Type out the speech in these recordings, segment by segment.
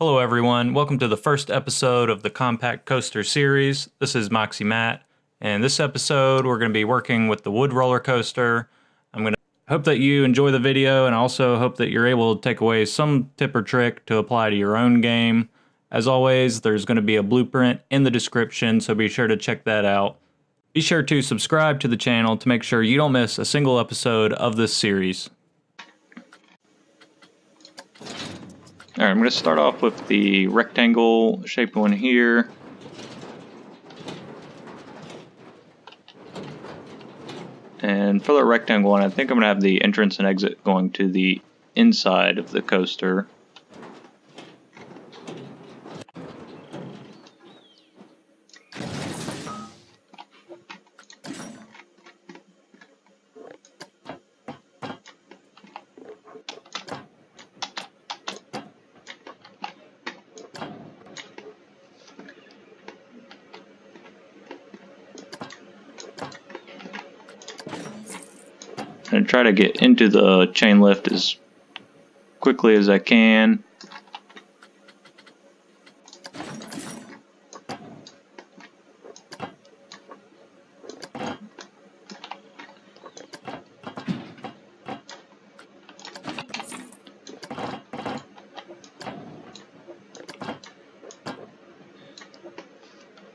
Hello everyone, welcome to the first episode of the Compact Coaster series. This is Moxie Matt, and this episode we're going to be working with the wood roller coaster. I'm going to hope that you enjoy the video, and I also hope that you're able to take away some tip or trick to apply to your own game. As always, there's going to be a blueprint in the description, so be sure to check that out. Be sure to subscribe to the channel to make sure you don't miss a single episode of this series. Alright, I'm going to start off with the rectangle shaped one here. And for the rectangle one, I think I'm going to have the entrance and exit going to the inside of the coaster. And try to get into the chain lift as quickly as I can.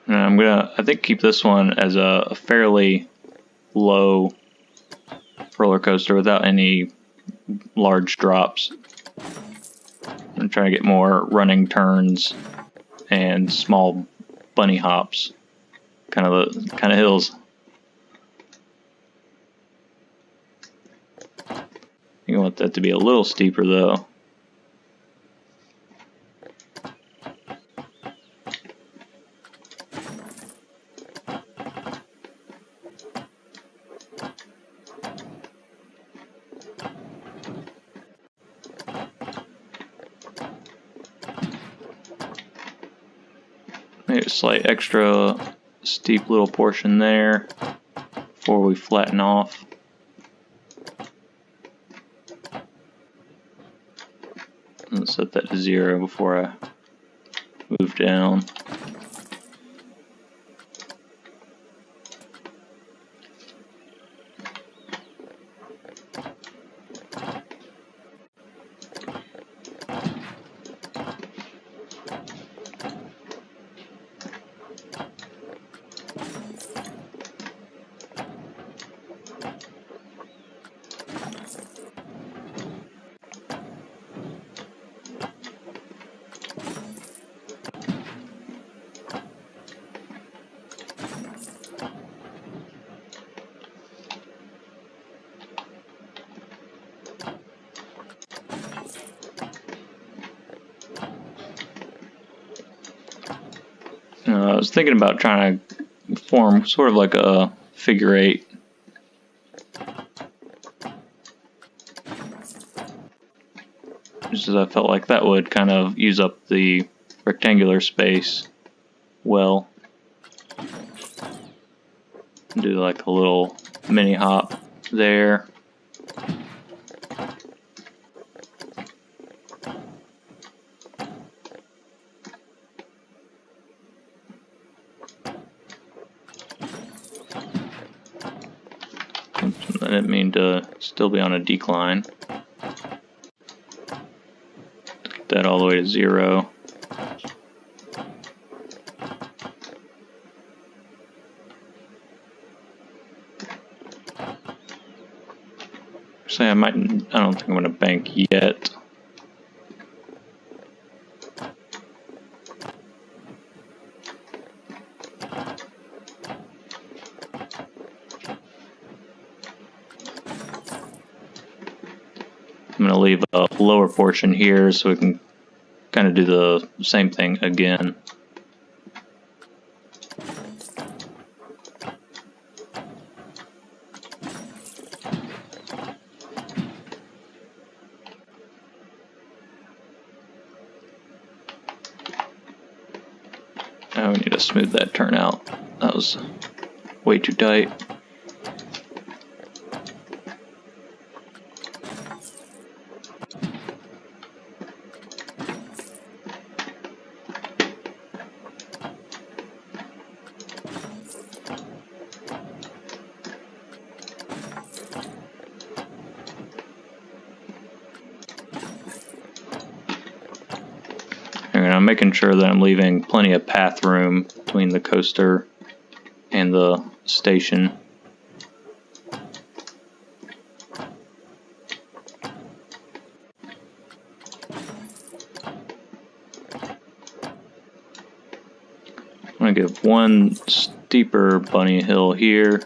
And I'm gonna, I think, keep this one as a fairly low roller coaster without any large drops. I'm trying to get more running turns and small bunny hops, kind of hills. You want that to be a little steeper though. Maybe a slight extra steep little portion there before we flatten off. And set that to 0 before I move down. I was thinking about trying to form sort of like a figure 8. Just as I felt like that would kind of use up the rectangular space well. Do like a little mini hop there. I didn't mean to still be on a decline. Get that all the way to 0. Say I don't think I'm going to bank yet. I'm going to leave a lower portion here so we can kind of do the same thing again. Now we need to smooth that turn out. That was way too tight. And I'm making sure that I'm leaving plenty of path room between the coaster and the station. I'm going to give one steeper bunny hill here.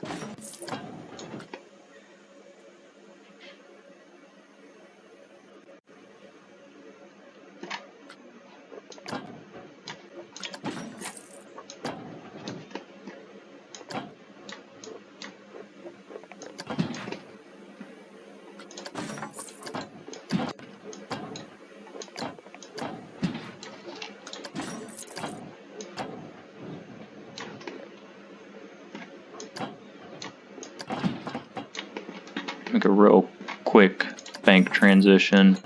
Make a real quick bank transition.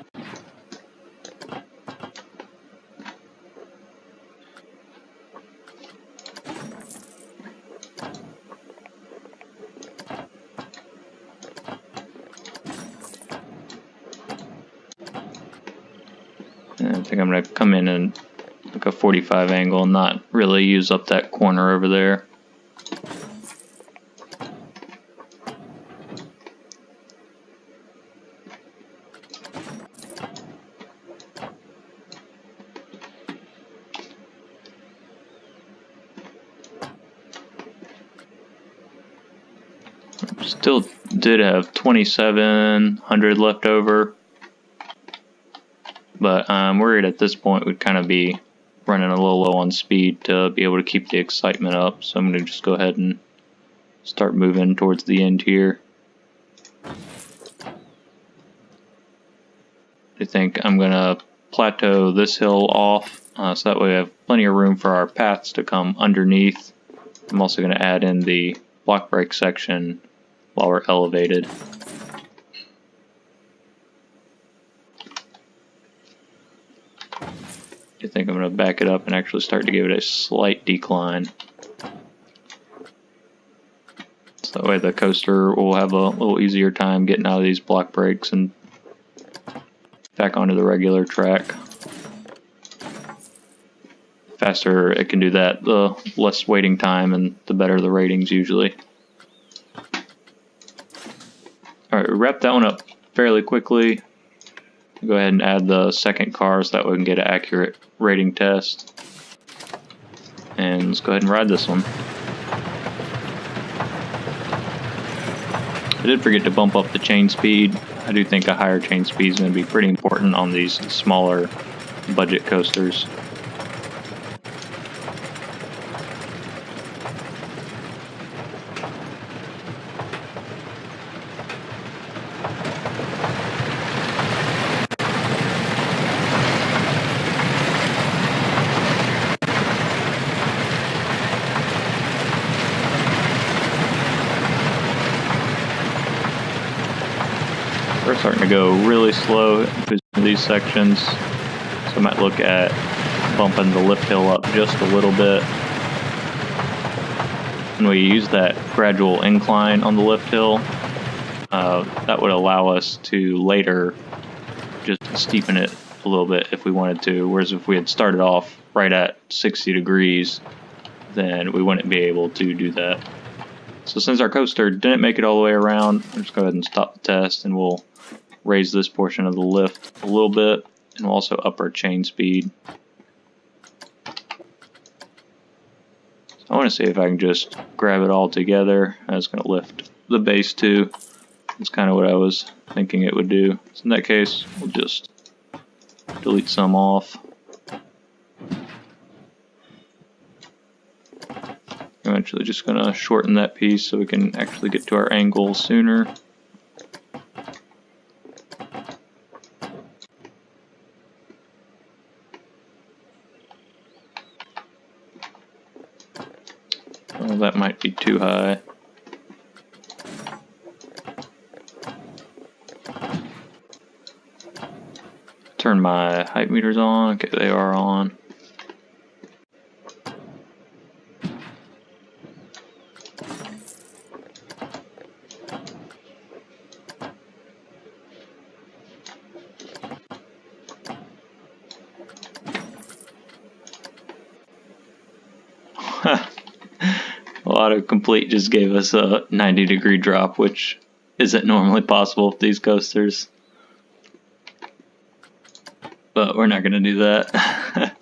And I think I'm going to come in like a 45 angle and not really use up that corner over there. Still did have 2,700 left over, but I'm worried at this point we'd kind of be running a little low on speed to be able to keep the excitement up, so I'm going to just go ahead and start moving towards the end here. I think I'm going to plateau this hill off, so that way we have plenty of room for our paths to come underneath. I'm also going to add in the block brake section while we're elevated. I think I'm going to back it up and actually start to give it a slight decline. So that way the coaster will have a little easier time getting out of these block brakes and back onto the regular track. The faster it can do that, the less waiting time and the better the ratings usually. Alright, we wrapped that one up fairly quickly. Go ahead and add the second car so that we can get an accurate rating test. And let's go ahead and ride this one. I did forget to bump up the chain speed. I do think a higher chain speed is going to be pretty important on these smaller budget coasters. We're starting to go really slow through these sections, so I might look at bumping the lift hill up just a little bit. When we use that gradual incline on the lift hill, that would allow us to later just steepen it a little bit if we wanted to, whereas if we had started off right at 60 degrees, then we wouldn't be able to do that. So since our coaster didn't make it all the way around, we'll just go ahead and stop the test, and we'll raise this portion of the lift a little bit, and we'll also up our chain speed. So I want to see if I can just grab it all together. I was going to lift the base too. That's kind of what I was thinking it would do. So in that case, we'll just delete some off. I'm actually just going to shorten that piece so we can actually get to our angle sooner. Well, that might be too high. Turn my height meters on. Okay, they are on. Autocomplete just gave us a 90-degree drop, which isn't normally possible with these coasters. But we're not going to do that.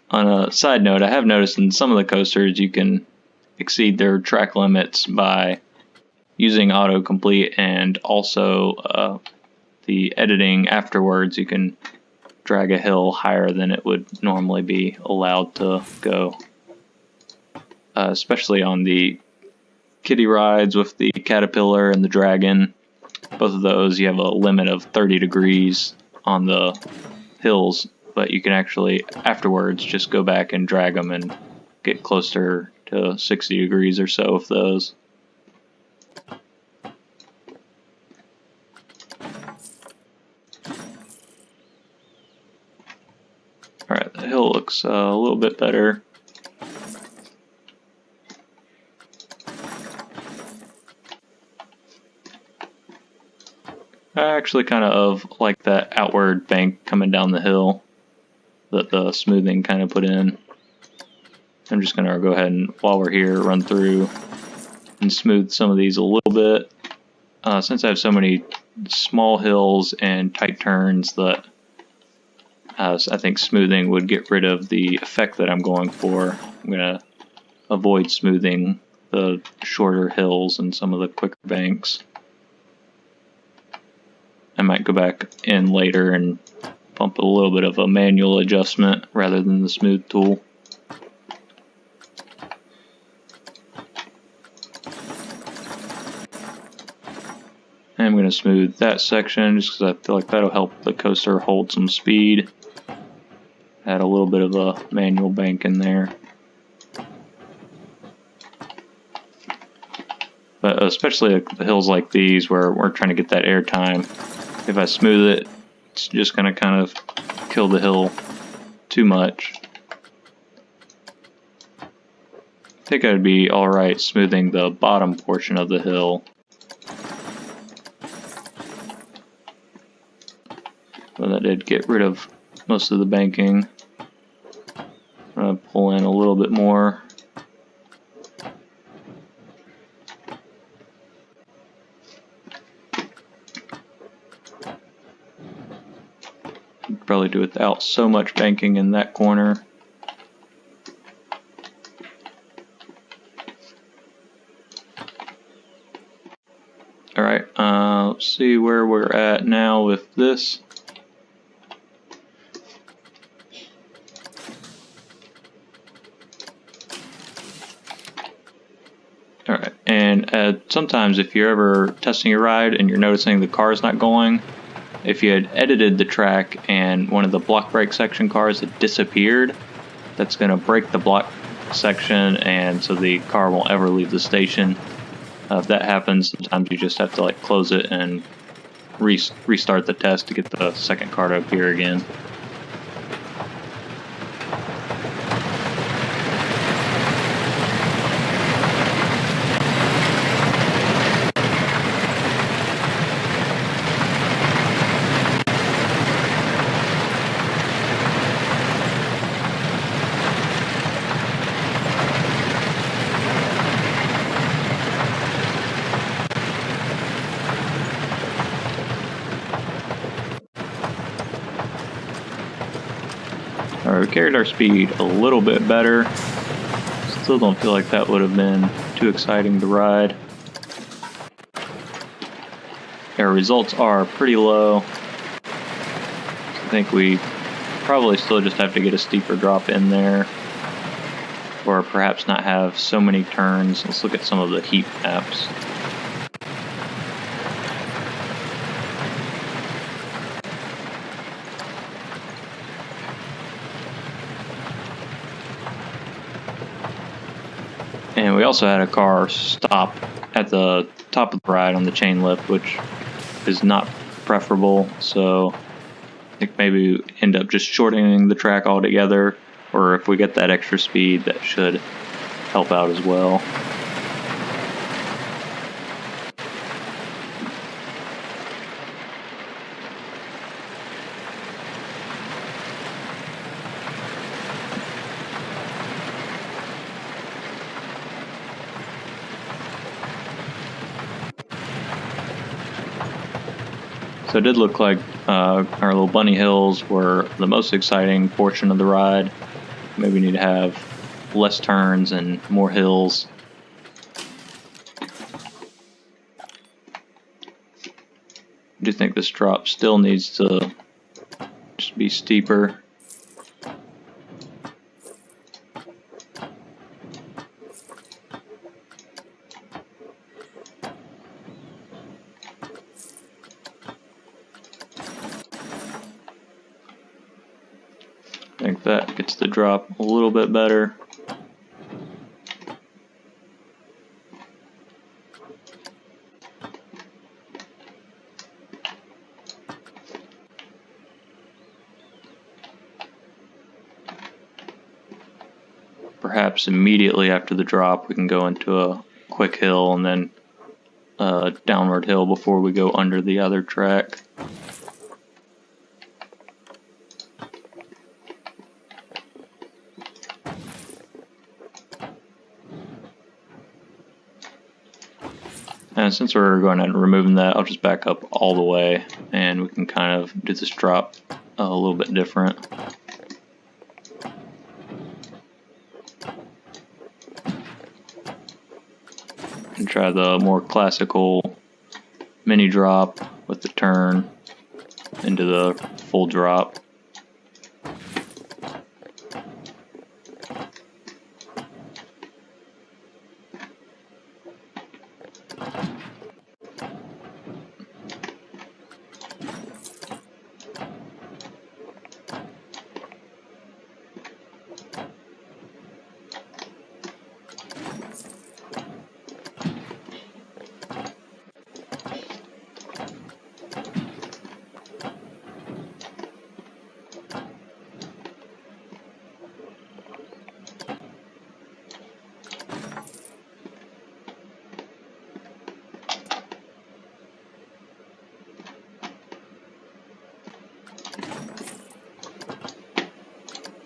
On a side note, I have noticed in some of the coasters you can exceed their track limits by using autocomplete, and also the editing afterwards. You can drag a hill higher than it would normally be allowed to go. Especially on the kiddie rides with the Caterpillar and the Dragon. Both of those, you have a limit of 30 degrees on the hills, but you can actually afterwards just go back and drag them and get closer to 60 degrees or so with those. Alright, the hill looks a little bit better. I actually kind of like that outward bank coming down the hill that the smoothing kind of put in. I'm just going to go ahead and, while we're here, run through and smooth some of these a little bit. Since I have so many small hills and tight turns, that I think smoothing would get rid of the effect that I'm going for. I'm going to avoid smoothing the shorter hills and some of the quicker banks. I might go back in later and pump a little bit of a manual adjustment rather than the smooth tool. And I'm going to smooth that section just because I feel like that'll help the coaster hold some speed. Add a little bit of a manual bank in there. But especially the hills like these where we're trying to get that air time. If I smooth it, it's just going to kind of kill the hill too much. I think I'd be alright smoothing the bottom portion of the hill. But that did get rid of most of the banking. I'm going to pull in a little bit more. Probably do without so much banking in that corner. Alright, let's see where we're at now with this. Alright, and sometimes if you're ever testing your ride and you're noticing the car's not going, if you had edited the track and one of the block brake section cars had disappeared, that's going to break the block section, and so the car won't ever leave the station. If that happens, sometimes you just have to like close it and restart the test to get the second car to appear again. Alright, we carried our speed a little bit better. Still don't feel like that would have been too exciting to ride. Our results are pretty low. I think we probably still just have to get a steeper drop in there, or perhaps not have so many turns. Let's look at some of the heat maps. And we also had a car stop at the top of the ride on the chain lift, which is not preferable, so I think maybe we end up just shortening the track altogether, or if we get that extra speed, that should help out as well. So it did look like our little bunny hills were the most exciting portion of the ride. Maybe we need to have less turns and more hills. I do think this drop still needs to just be steeper. I think that gets the drop a little bit better. Perhaps immediately after the drop we can go into a quick hill and then a downward hill before we go under the other track. And since we're going and removing that, I'll just back up all the way and we can kind of do this drop a little bit different. And try the more classical mini drop with the turn into the full drop.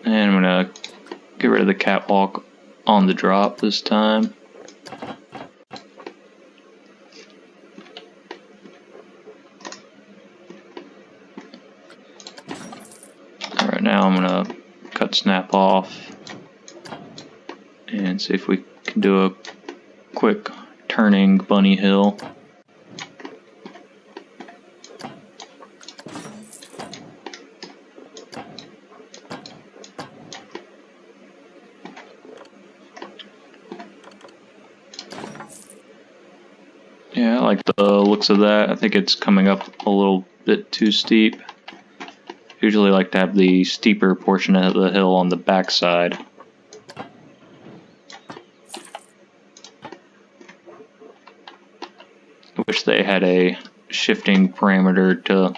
And I'm going to get rid of the catwalk on the drop this time. Right now I'm going to cut snap off and see if we can do a quick turning bunny hill. Yeah, I like the looks of that. I think it's coming up a little bit too steep. Usually like to have the steeper portion of the hill on the back side. I wish they had a shifting parameter to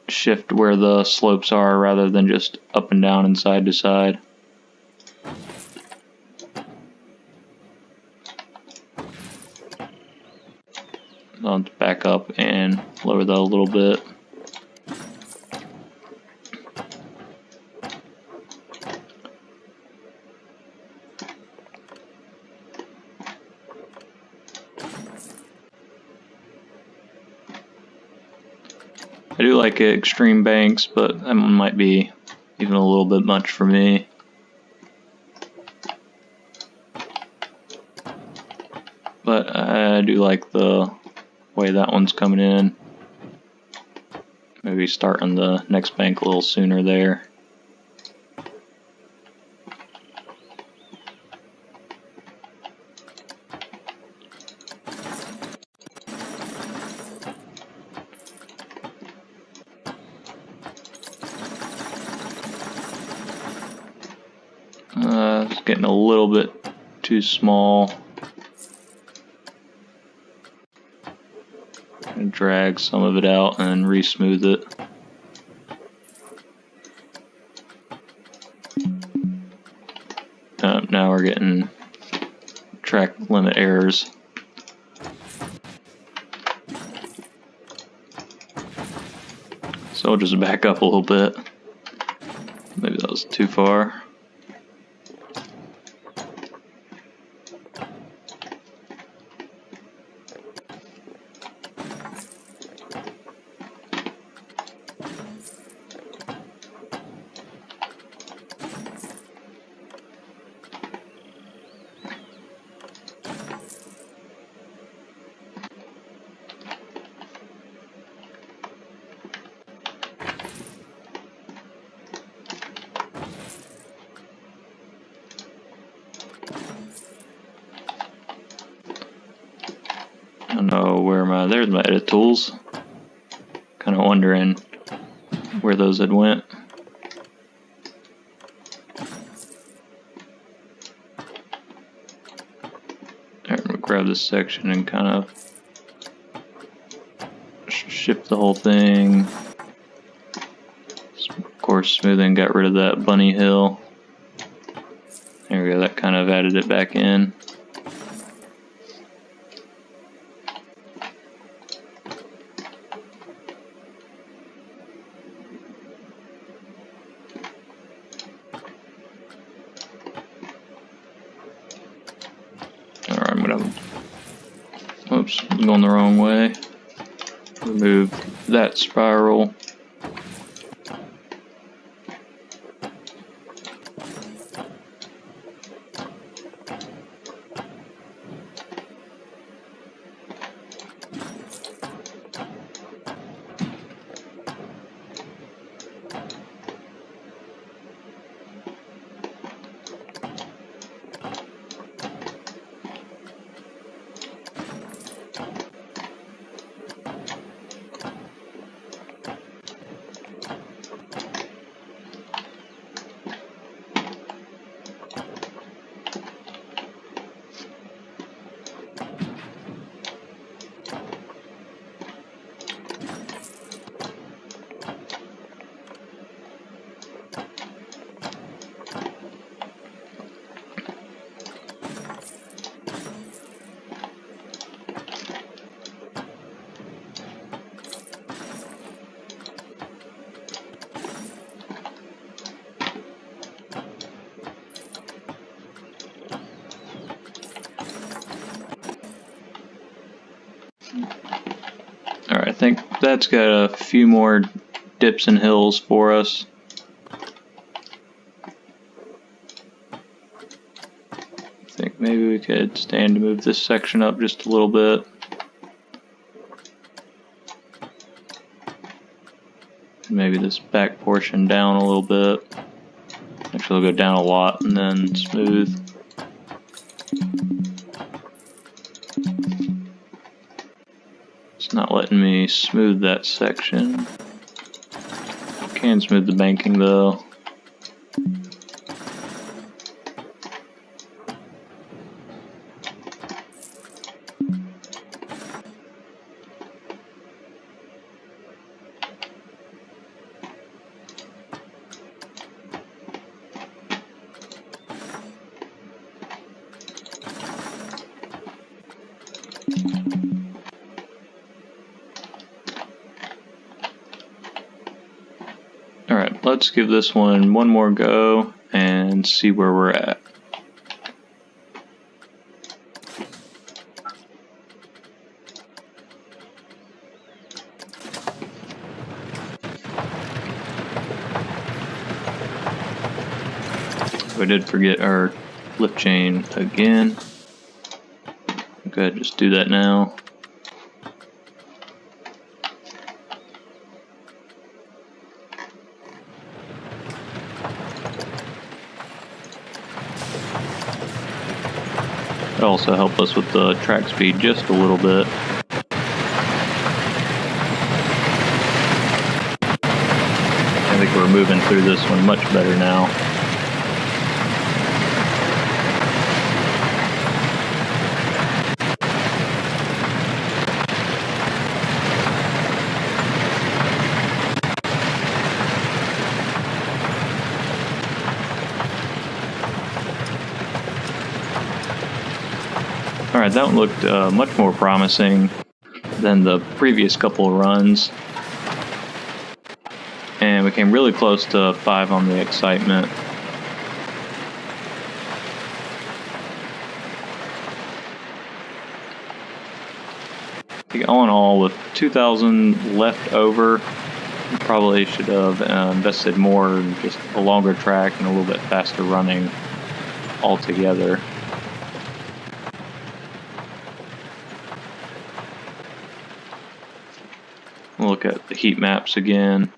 shift where the slopes are rather than just up and down and side to side. I'll back up and lower that a little bit. I do like extreme banks, but that one might be even a little bit much for me. But I do like the way that one's coming in. Maybe start on the next bank a little sooner there. It's getting a little bit too small. And drag some of it out and re-smooth it. Now we're getting track limit errors. So I'll just back up a little bit. Maybe that was too far. where there's my edit tools. Kind of wondering where those had went. Alright, we'll grab this section and kind of shift the whole thing. Of course, smoothing got rid of that bunny hill. There we go, that kind of added it back in. Alright, I'm gonna, oops, I'm going the wrong way. Remove that spiral. Alright, I think that's got a few more dips and hills for us. I think maybe we could stand to move this section up just a little bit. Maybe this back portion down a little bit. Actually, we'll go down a lot and then smooth. It's not letting me smooth that section. Can smooth the banking though. Alright, let's give this one more go and see where we're at. So I did forget our lift chain again. Okay, just do that now. It also helped us with the track speed just a little bit. I think we're moving through this one much better now. Alright, that one looked much more promising than the previous couple of runs. And we came really close to 5 on the excitement. I think all in all, with 2,000 left over, we probably should have invested more in just a longer track and a little bit faster running altogether. Look at the heat maps again.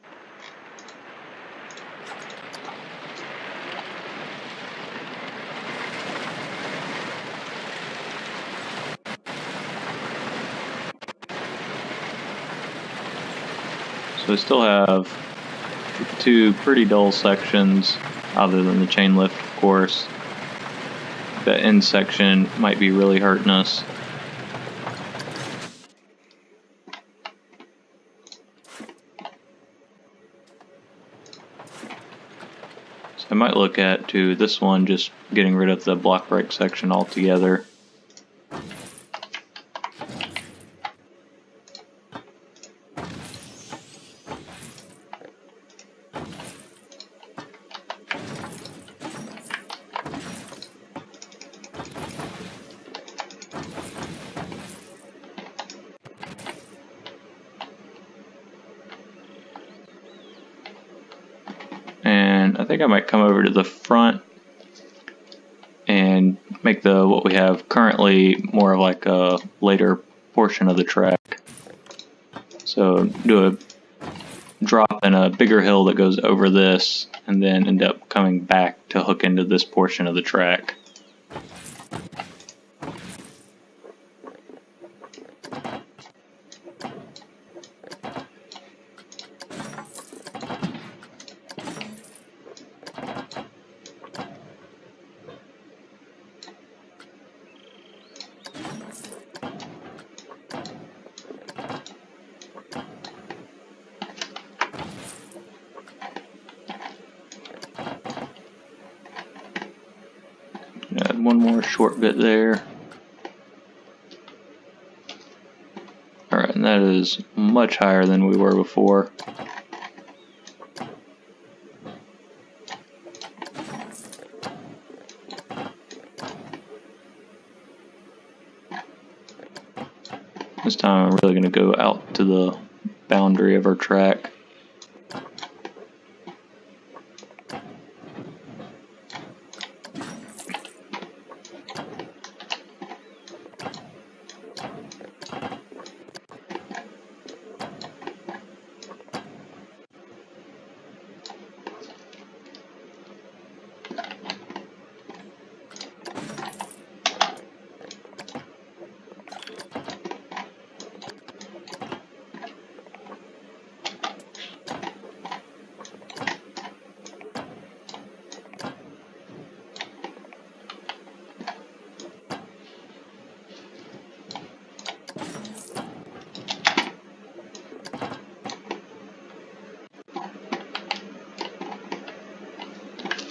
So we still have two pretty dull sections, other than the chain lift, of course. That end section might be really hurting us. So I might look at this one, just getting rid of the block brake section altogether. And I think I might come over to the front and make what we have currently more of like a later portion of the track. So do a drop in a bigger hill that goes over this, and then end up coming back to hook into this portion of the track. Add one more short bit there. Alright, and that is much higher than we were before. This time I'm really going to go out to the boundary of our track.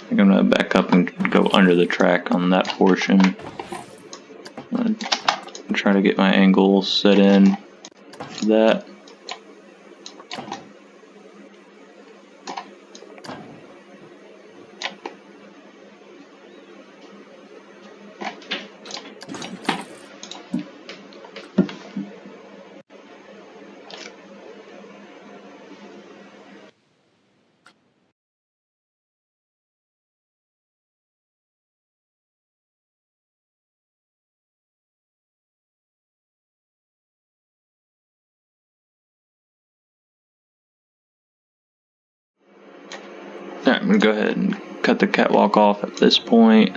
I think I'm going to back up and go under the track on that portion. I'm trying to get my angle set in for that. Alright, I'm going to go ahead and cut the catwalk off at this point.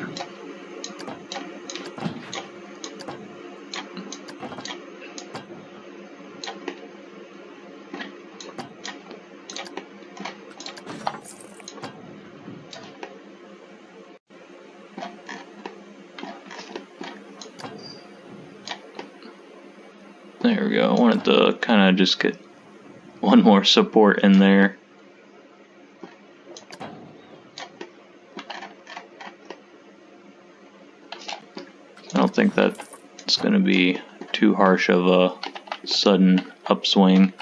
There we go. I wanted to kind of just get one more support in there. I don't think that's going to be too harsh of a sudden upswing.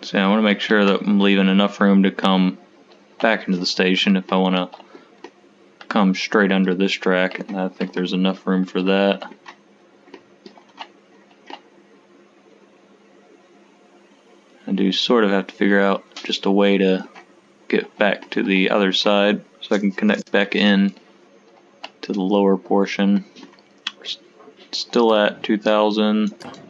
So I want to make sure that I'm leaving enough room to come back into the station if I want to come straight under this track, and I think there's enough room for that. I do sort of have to figure out just a way to get back to the other side so I can connect back in to the lower portion. We're still at 2,000.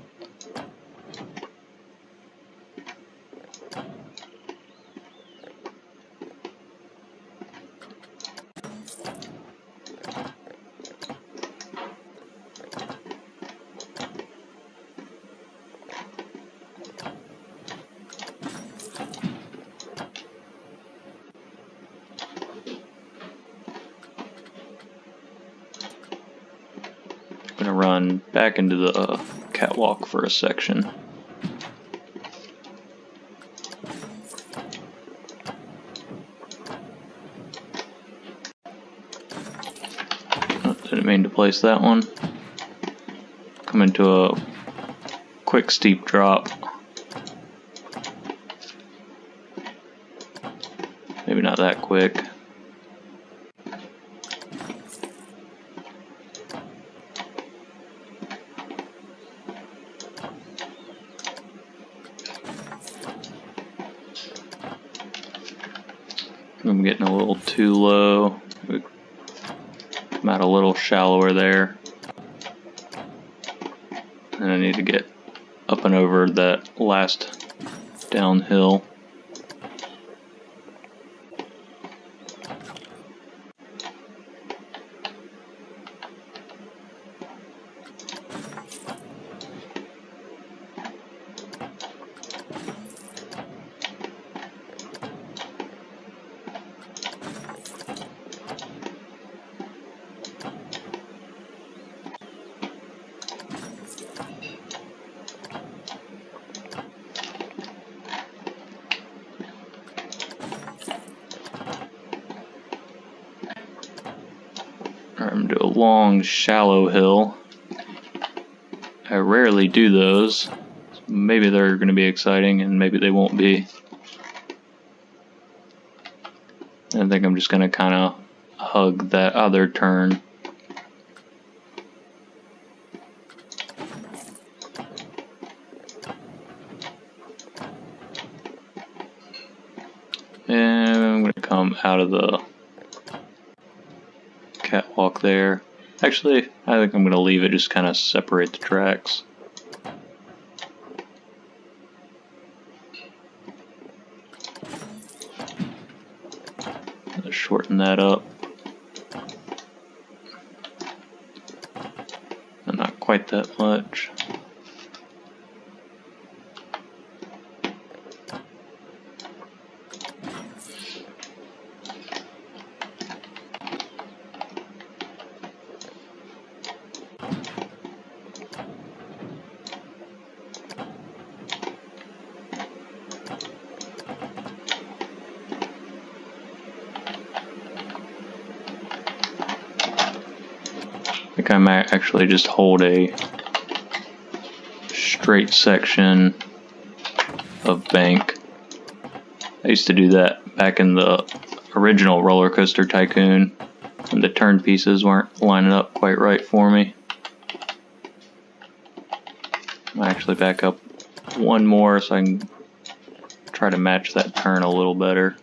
I'm going to run back into the catwalk for a section. Oh, didn't mean to place that one. Come into a quick steep drop. Maybe not that quick. I'm getting a little too low. Come out a little shallower there. And I need to get up and over that last downhill. I'm going to do a long, shallow hill. I rarely do those. Maybe they're going to be exciting, and maybe they won't be. I think I'm just going to kind of hug that other turn. And I'm going to come out of the catwalk there. Actually, I think I'm going to leave it, just kind of separate the tracks. Let's shorten that up. And not quite that much. I think I might actually just hold a straight section of bank. I used to do that back in the original Roller Coaster Tycoon when the turn pieces weren't lining up quite right for me. I actually back up one more so I can try to match that turn a little better.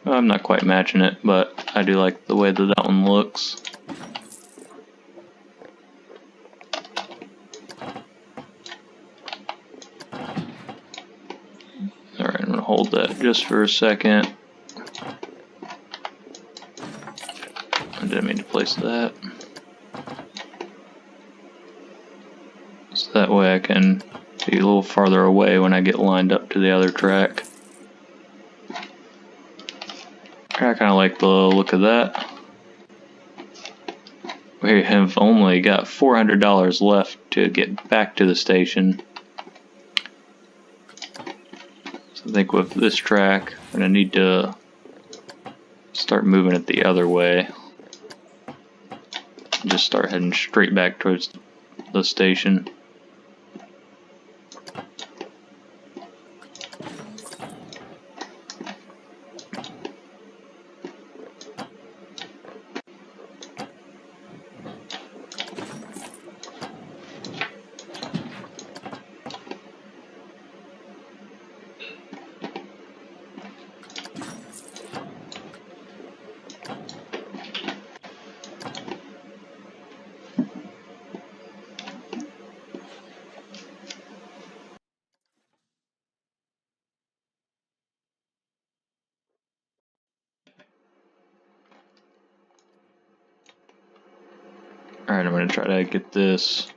I'm not quite matching it, but I do like the way that one looks. Alright, I'm going to hold that just for a second. I didn't mean to place that. So that way I can be a little farther away when I get lined up to the other track. I kind of like the look of that. We have only got $400 left to get back to the station. So I think with this track, I'm going to need to start moving it the other way. Just start heading straight back towards the station. Alright, I'm going to try to get this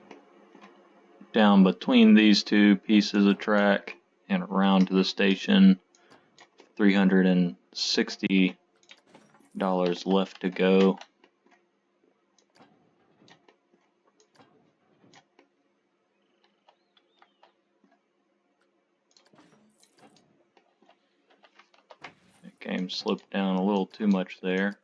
down between these two pieces of track and around to the station. $360 left to go. The game slipped down a little too much there.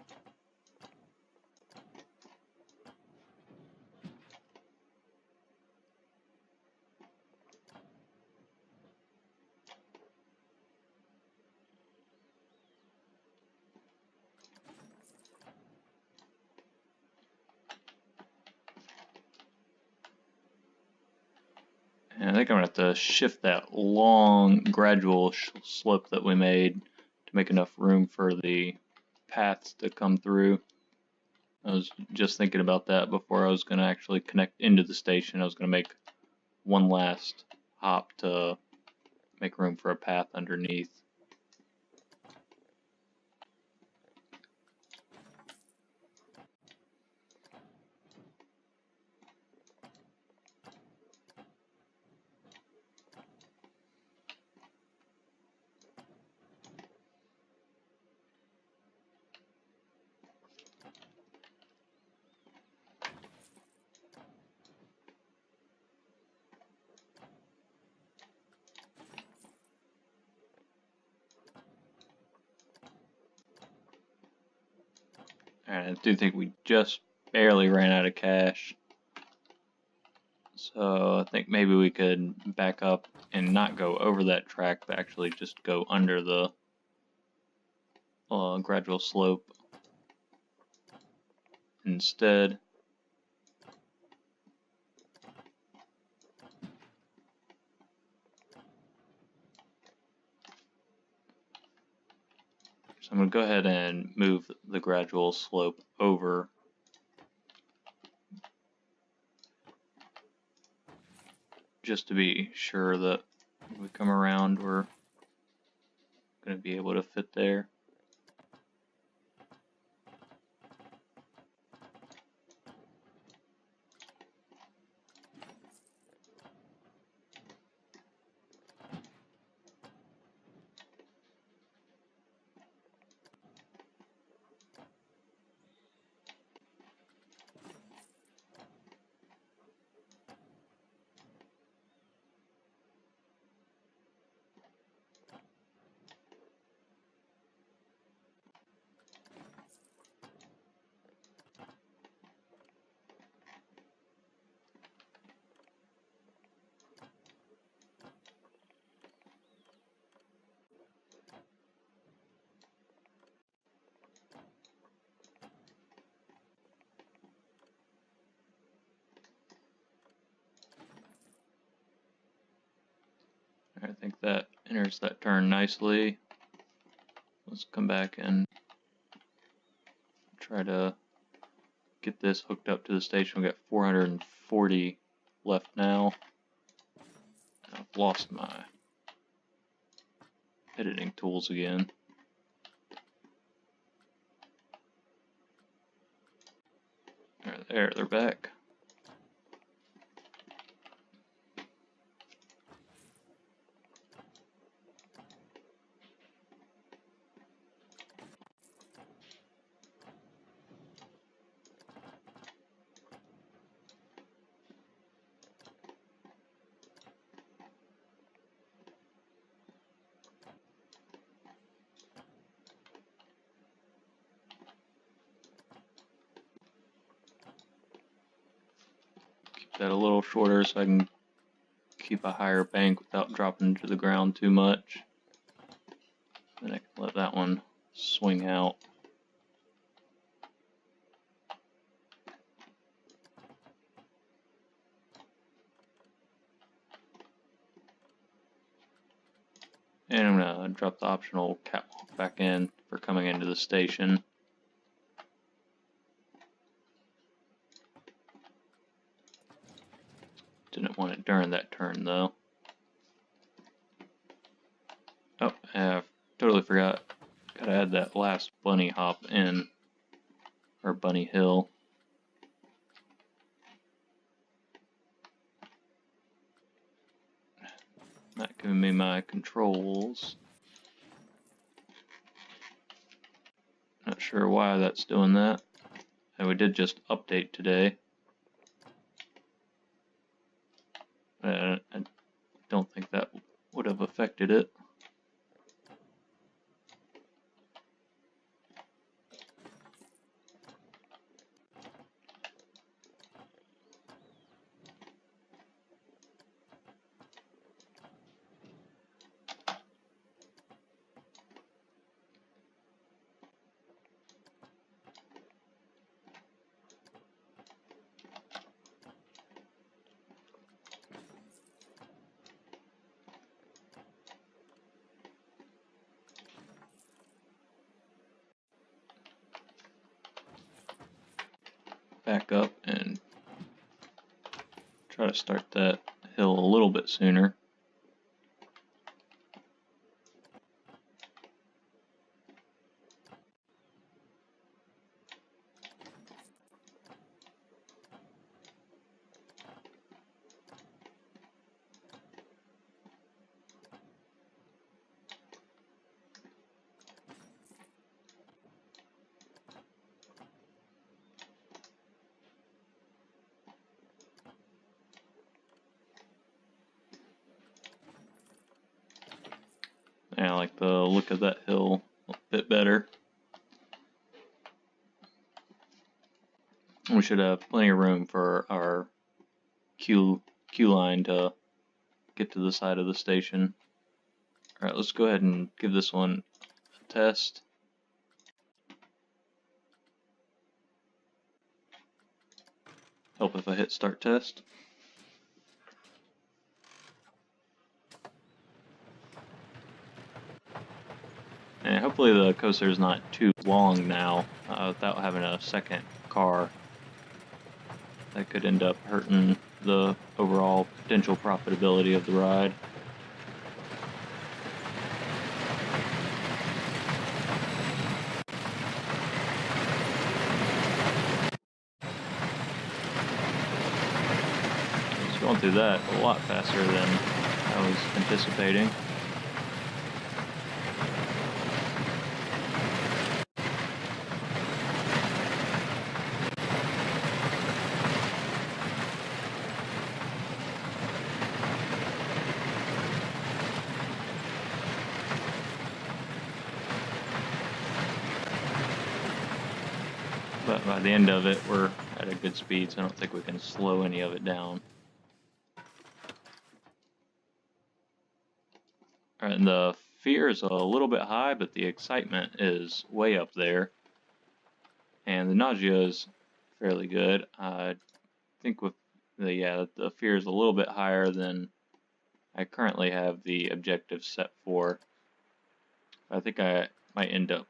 And I think I'm going to have to shift that long, gradual slope that we made to make enough room for the paths to come through. I was just thinking about that before I was going to actually connect into the station. I was going to make one last hop to make room for a path underneath. And I do think we just barely ran out of cash. So I think maybe we could back up and not go over that track, but actually just go under the gradual slope instead. So I'm going to go ahead and move the gradual slope over. Just to be sure that when we come around, we're going to be able to fit there. I think that enters that turn nicely. Let's come back and try to get this hooked up to the station. We got 440 left now. I've lost my editing tools again. There, they're back. that a little shorter so I can keep a higher bank without dropping to the ground too much. Then I can let that one swing out. And I'm going to drop the optional catwalk back in for coming into the station. Didn't want it during that turn though. Oh, I totally forgot. Gotta add that last bunny hop in, or bunny hill. Not giving me my controls. Not sure why that's doing that. And we did just update today. I don't think that would have affected it. Back up and try to start that hill a little bit sooner. Yeah, I like the look of that hill a bit better. We should have plenty of room for our queue line to get to the side of the station. Alright, let's go ahead and give this one a test. Help if I hit start test. And hopefully the coaster is not too long now without having a second car. That could end up hurting the overall potential profitability of the ride. It's going through that a lot faster than I was anticipating. But by the end of it, we're at a good speed, so I don't think we can slow any of it down. Alright, and the fear is a little bit high, but the excitement is way up there. And the nausea is fairly good. I think with the fear is a little bit higher than I currently have the objective set for. I think I might end up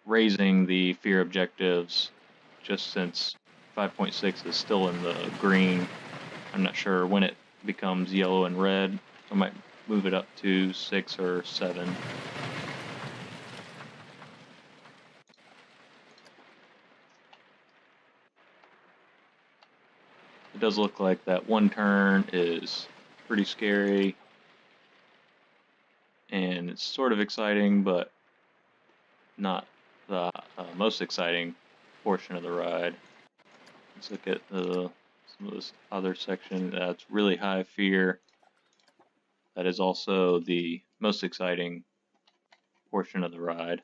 raising the fear objectives just since 5.6 is still in the green. I'm not sure when it becomes yellow and red. I might move it up to 6 or 7. It does look like that one turn is pretty scary, and it's sort of exciting, but not the most exciting portion of the ride. Let's look at some of this other section. That's really high fear. That is also the most exciting portion of the ride.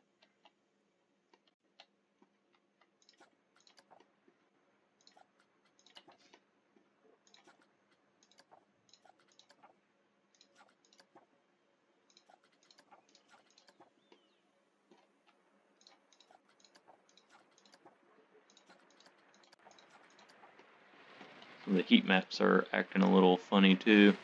The heat maps are acting a little funny too.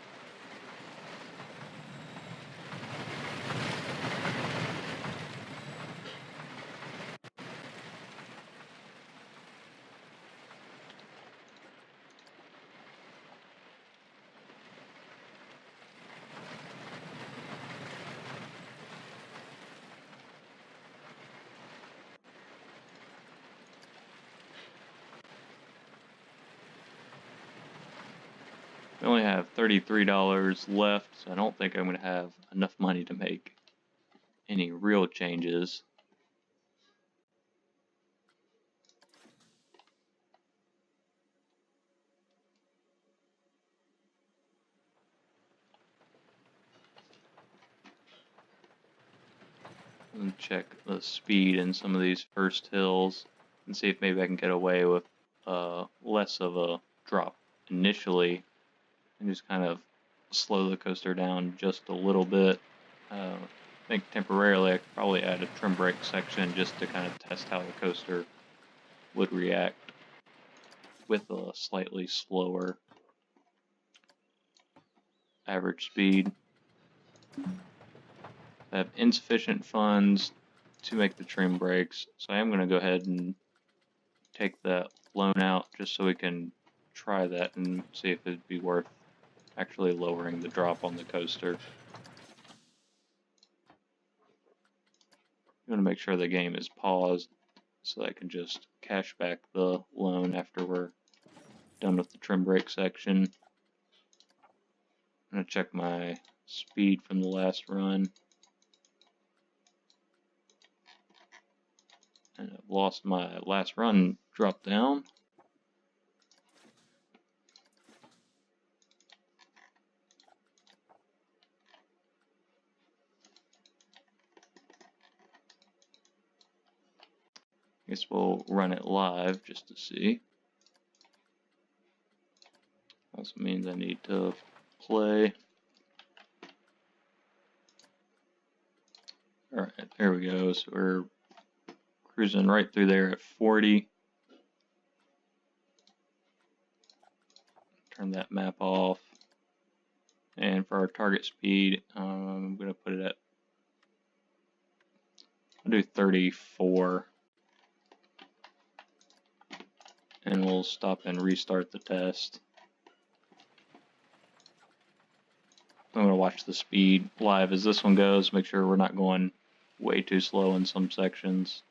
We only have $33 left, so I don't think I'm going to have enough money to make any real changes. And check the speed in some of these first hills and see if maybe I can get away with less of a drop initially and just kind of slow the coaster down just a little bit. I think temporarily I could probably add a trim brake section just to kind of test how the coaster would react with a slightly slower average speed. I have insufficient funds to make the trim brakes, so I am going to go ahead and take that loan out just so we can try that and see if it'd be worth actually lowering the drop on the coaster. I'm going to make sure the game is paused so I can just cash back the loan after we're done with the trim brake section. I'm going to check my speed from the last run. And I've lost my last run drop down. Guess we'll run it live just to see. Also means I need to play. Alright, there we go. So we're cruising right through there at 40. Turn that map off. And for our target speed, I'm going to put it at, I'll do 34. And we'll stop and restart the test. I'm going to watch the speed live as this one goes, make sure we're not going way too slow in some sections.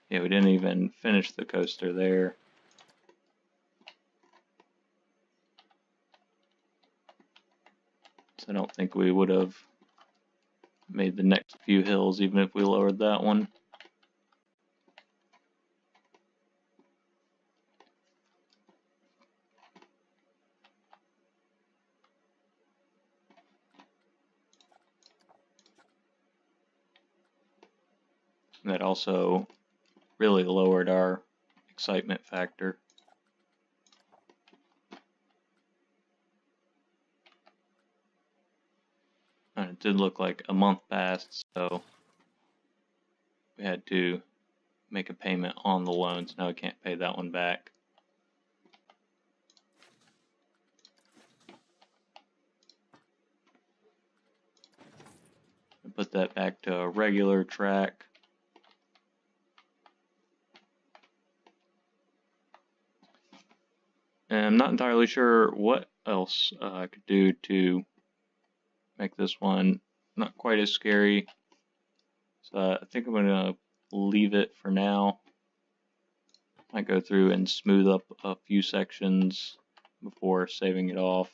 Yeah, we didn't even finish the coaster there. So I don't think we would have made the next few hills even if we lowered that one. And that also really lowered our excitement factor. And it did look like a month passed, so we had to make a payment on the loan, so now we can't pay that one back. Put that back to a regular track. And I'm not entirely sure what else I could do to make this one not quite as scary. So I think I'm going to leave it for now. Might go through and smooth up a few sections before saving it off.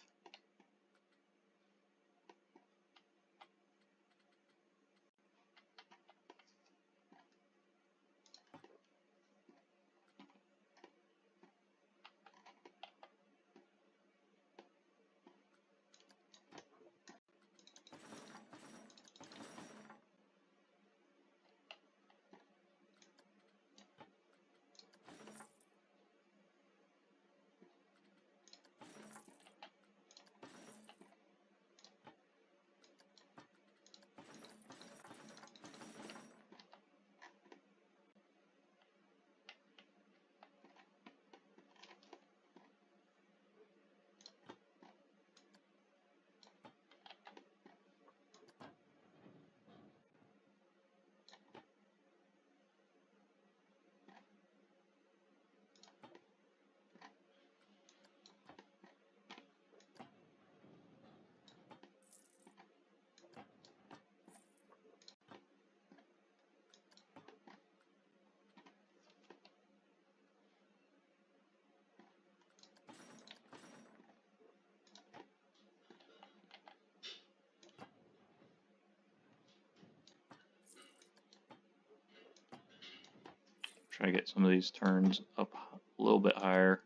Try to get some of these turns up a little bit higher.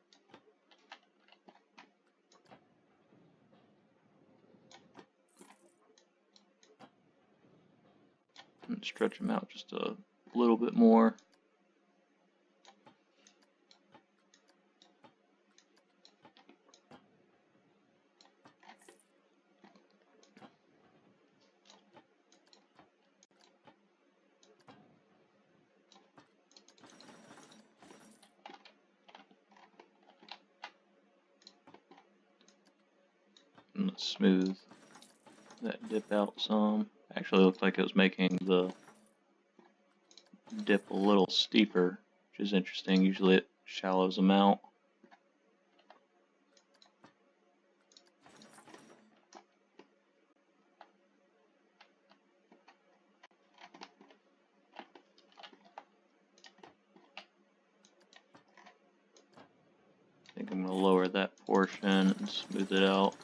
And stretch them out just a little bit more. And let's smooth that dip out some. Actually looked like it was making the dip a little steeper, which is interesting. Usually it shallows them out. I think I'm going to lower that portion and smooth it out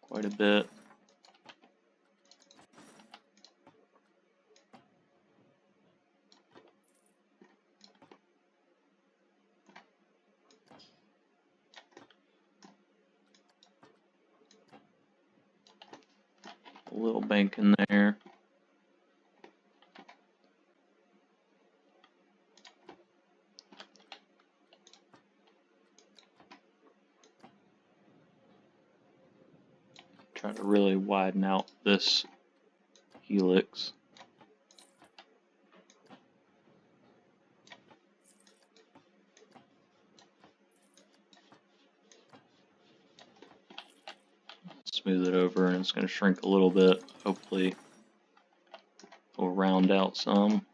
quite a bit. A little bank in there. Try to really widen out this helix. Smooth it over, and it's going to shrink a little bit. Hopefully it'll round out some.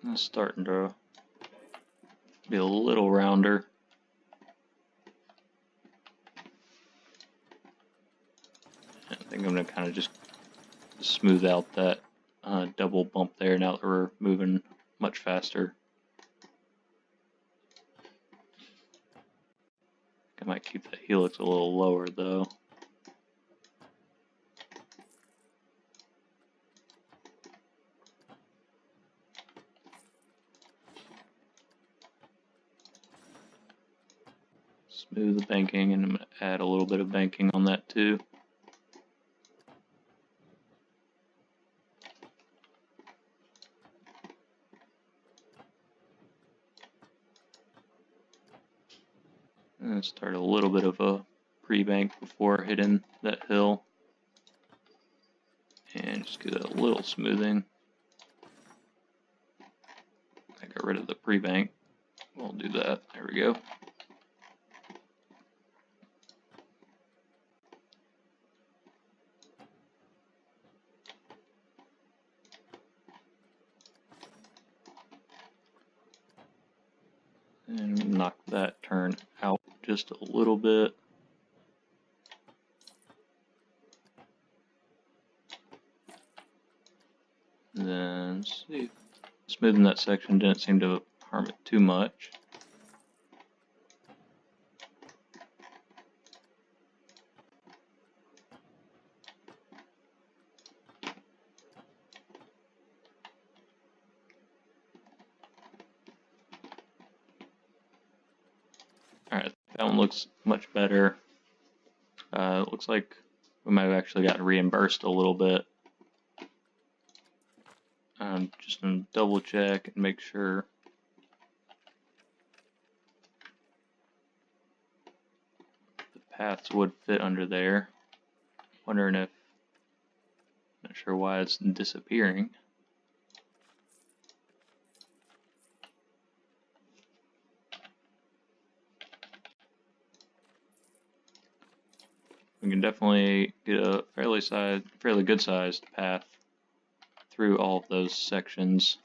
It's starting to be a little rounder. I think I'm going to kind of just smooth out that double bump there now that we're moving much faster. I might keep the helix a little lower though. Smooth the banking, and I'm going to add a little bit of banking on that too. And start a little bit of a pre-bank before hitting that hill. And just get a little smoothing. I got rid of the pre-bank. We'll do that. There we go. And knock that turn out just a little bit. Then, let's see, smoothing that section didn't seem to harm it too much. Alright, that one looks much better. It looks like we might have actually gotten reimbursed a little bit. Just gonna double check and make sure the paths would fit under there. Wondering if, not sure why it's disappearing. We can definitely get a fairly good sized path through all of those sections.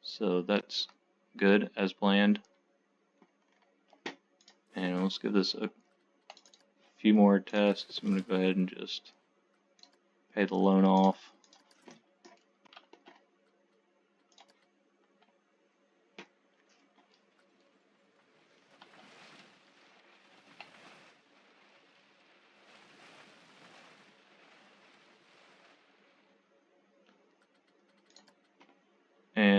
So that's good as planned. And let's give this a few more tests. I'm going to go ahead and just pay the loan off.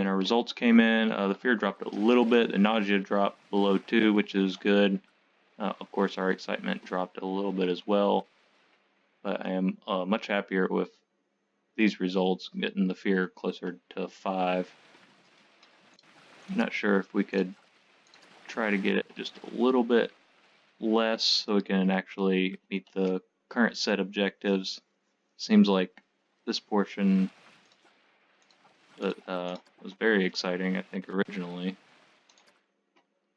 And our results came in. The fear dropped a little bit. The nausea dropped below 2, which is good. Of course, our excitement dropped a little bit as well. But I am much happier with these results, getting the fear closer to 5. I'm not sure if we could try to get it just a little bit less so we can actually meet the current set objectives. Seems like this portion was very exciting, I think, originally.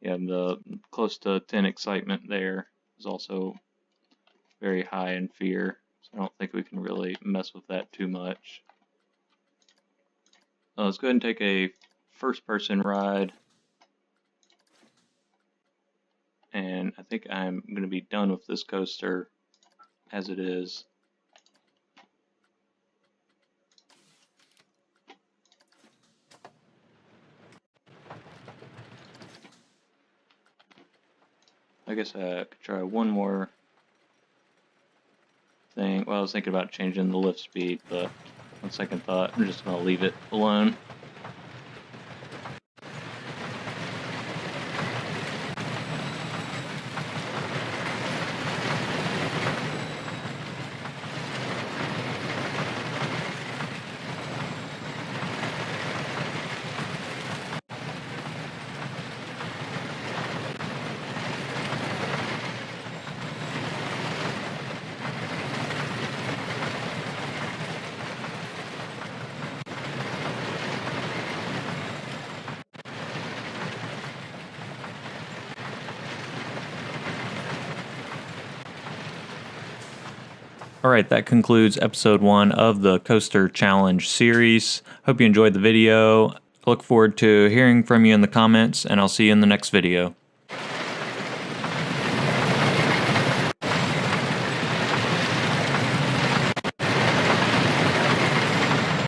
Yeah, the close to 10 excitement there is also very high in fear, so I don't think we can really mess with that too much. Let's go ahead and take a first-person ride, and I think I'm going to be done with this coaster as it is. I guess I could try one more thing. Well, I was thinking about changing the lift speed, but on second thought, I'm just going to leave it alone. Alright, that concludes episode 1 of the Coaster Challenge series. Hope you enjoyed the video. Look forward to hearing from you in the comments, and I'll see you in the next video.